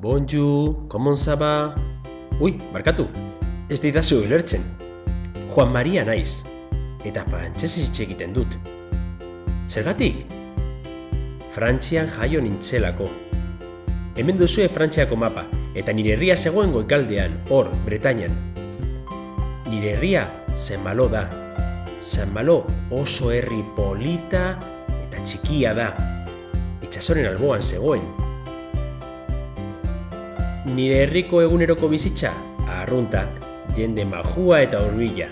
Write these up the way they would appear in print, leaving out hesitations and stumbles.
Bonjour, comment ça va? Ui, barkatu, ez didazu ulertzen. Juan Maria naiz, eta frantsesez hitz egiten dut. Zergatik? Frantzian jaio nintzelako. Hemen duzue Frantziako mapa, eta nire herria zegoen goikaldean, hor, Bretainan. Nire herria Saint-Malo da. Saint-Malo oso herri polita eta txikia da. Itsasoren alboan zegoen. Nire herriko eguneroko bizitza, arrunta, jende majua eta hurbila.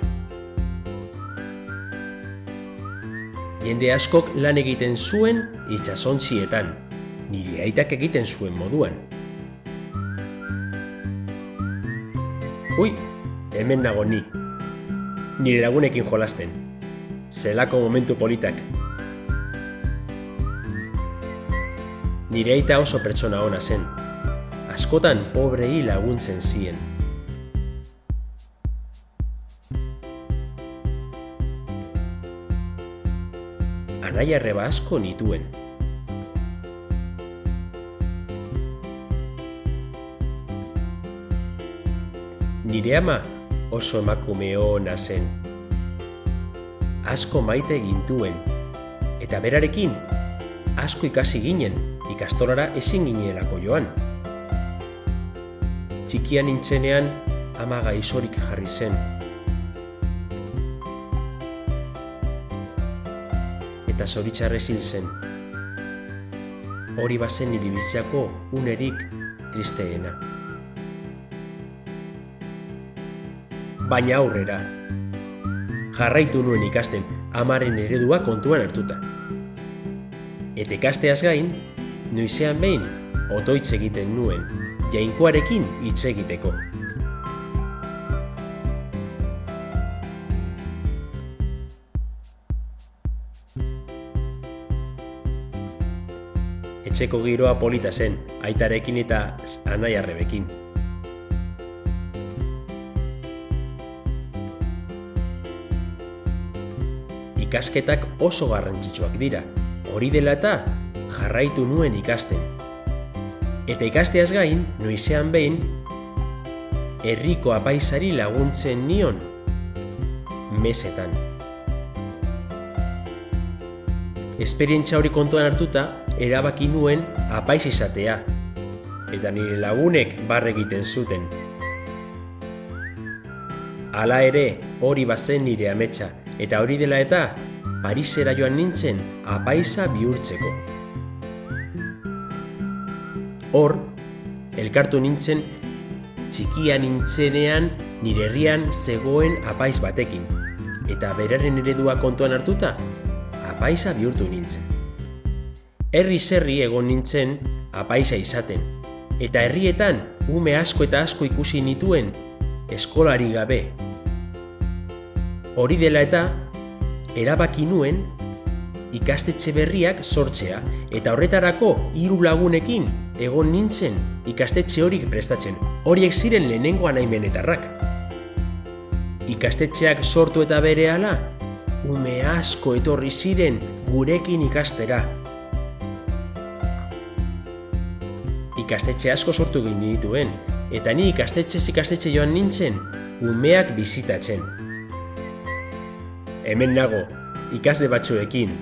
Jende askok lan egiten zuen itsasontzietan, nire aitak egiten zuen moduan. Ui, hemen nago ni. Nire lagunekin jolasten. Zelako momentu politak. Nire aita oso pertsona ona zen. Askotan pobrei laguntzen zien. Anai-arreba asko nituen. Nire ama oso emakume ona zen. Asko maite gintuen, eta berarekin asko ikasi ginen, ikastolara ezin ginelako joan. Txikian nintzenean ama gaixorik jarri zen. Eta zoritxarrez hil zen. Hori bazen nire bizitzako unerik tristeena. Baina aurrera. Jarraitu nuen ikasten amaren eredua kontuan hartuta. Eta ikasteaz gain, noizean behin otoitz egiten nuen, jainkoarekin hitz egiteko. Etxeko giroa polita zen, aitarekin eta anai-arrebekin. Ikasketak oso garrantzitsuak dira, hori dela eta jarraitu nuen ikasten. Eta ikasteaz gain, noizean behin, herriko apaizari laguntzen nion mesetan. Esperientzia hori kontuan hartuta, erabaki nuen apaiz izatea, eta nire lagunek barre egiten zuten. Hala ere, hori bazen nire ametsa, eta hori dela eta Parisera joan nintzen apaiza bihurtzeko. Hor, elkartu nintzen txikia nintzenean nire herrian zegoen apaiz batekin, eta beraren eredua kontuan hartuta, apaiza bihurtu nintzen. Herri-zerri egon nintzen apaiza izaten, eta herrietan ume asko eta asko ikusi nituen eskolari gabe. Hori dela eta, erabaki nuen ikastetxe berriak sortzea, eta horretarako 3 lagunekin egon nintzen ikastetxe horik prestatzen. Horiek ziren lehenengo anaimenetarrak. Ikastetxeak sortu eta berehala, ume asko etorri ziren gurekin ikastera. Ikastetxe asko sortu genituen, eta ni ikastetxe joan nintzen umeak bizitatzen. Hemen nago, ikasle batzuekin.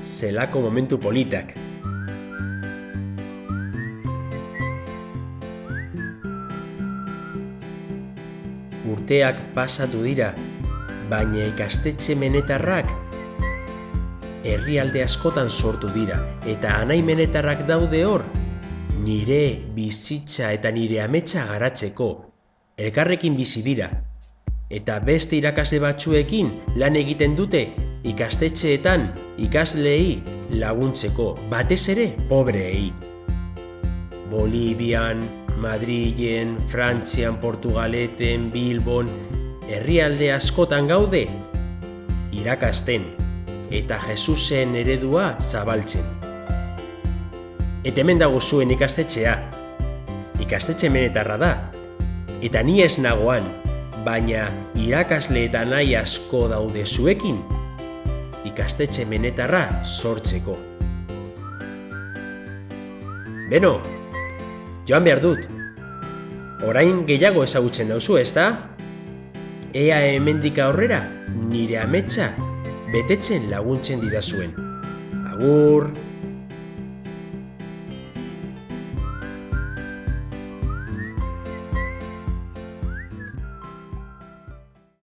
Zelako momentu politak. Urteak pasatu dira, baina ikastetxe menetarrak herrialde askotan sortu dira, eta anai menetarrak daude hor, nire bizitza eta nire ametsa garatzeko. Elkarrekin bizi dira. Eta beste irakasle batzuekin lan egiten dute ikastetxeetan ikasleei laguntzeko, batez ere pobreei. Bolivian, Madrilen, Frantzian, Portugaleten, Bilbon, herrialde askotan gaude irakasten eta Jesusen eredua zabaltzen. Eta hemen dago zuen ikastetxea. Ikastetxe menetarra da, eta ni ez nagoan, baina irakasle eta nahi asko daude zuekin ikastetxe menetarra sortzeko. Beno, joan behar dut. Orain gehiago ezagutzen nauzu, ezta? Ea hemendik aurrera nire ametsa betetzen laguntzen didazuen. Agur!